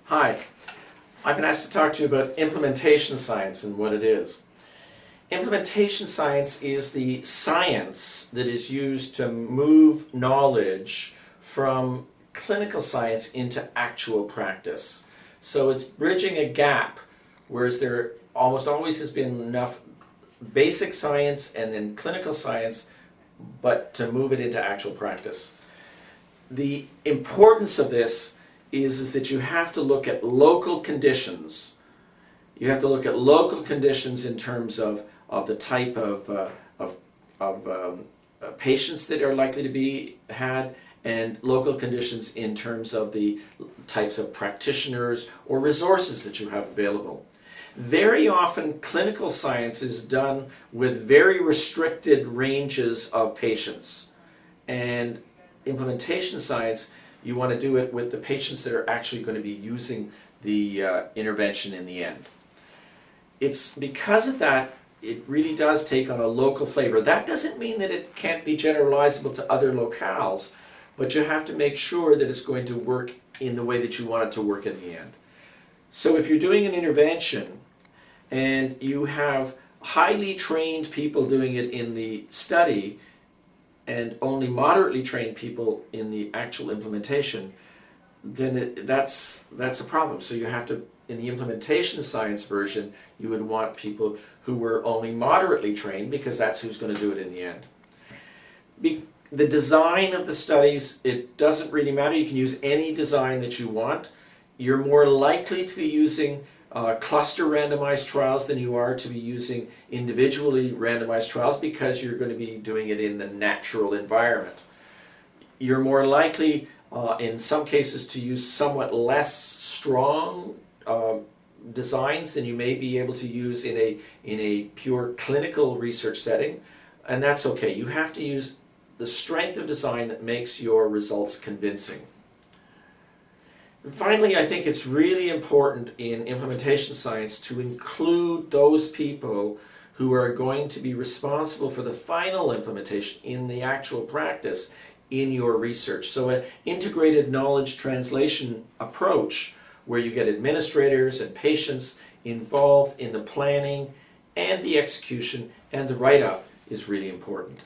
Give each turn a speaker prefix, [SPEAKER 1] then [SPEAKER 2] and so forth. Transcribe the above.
[SPEAKER 1] Hi, I've been asked to talk to you about implementation science and what it is. Implementation science is the science that is used to move knowledge from clinical science into actual practice. So it's bridging a gap, whereas there almost always has been enough basic science and then clinical science, but to move it into actual practice. The importance of this is that you have to look at local conditions. You have to look at local conditions in terms of the type of patients that are likely to be had, and local conditions in terms of the types of practitioners or resources that you have available. Very often clinical science is done with very restricted ranges of patients, and implementation science, you want to do it with the patients that are actually going to be using the intervention in the end. It's because of that it really does take on a local flavor. That doesn't mean that it can't be generalizable to other locales, but you have to make sure that it's going to work in the way that you want it to work in the end. So if you're doing an intervention and you have highly trained people doing it in the study and only moderately trained people in the actual implementation, then that's a problem. So you have to, in the implementation science version, you would want people who were only moderately trained, because that's who's going to do it in the end. The design of the studies, it doesn't really matter. You can use any design that you want. You're more likely to be using cluster randomized trials than you are to be using individually randomized trials, because you're going to be doing it in the natural environment. You're more likely in some cases to use somewhat less strong designs than you may be able to use in a pure clinical research setting, and that's okay. You have to use the strength of design that makes your results convincing. And finally, I think it's really important in implementation science to include those people who are going to be responsible for the final implementation in the actual practice in your research. So an integrated knowledge translation approach where you get administrators and patients involved in the planning and the execution and the write-up is really important.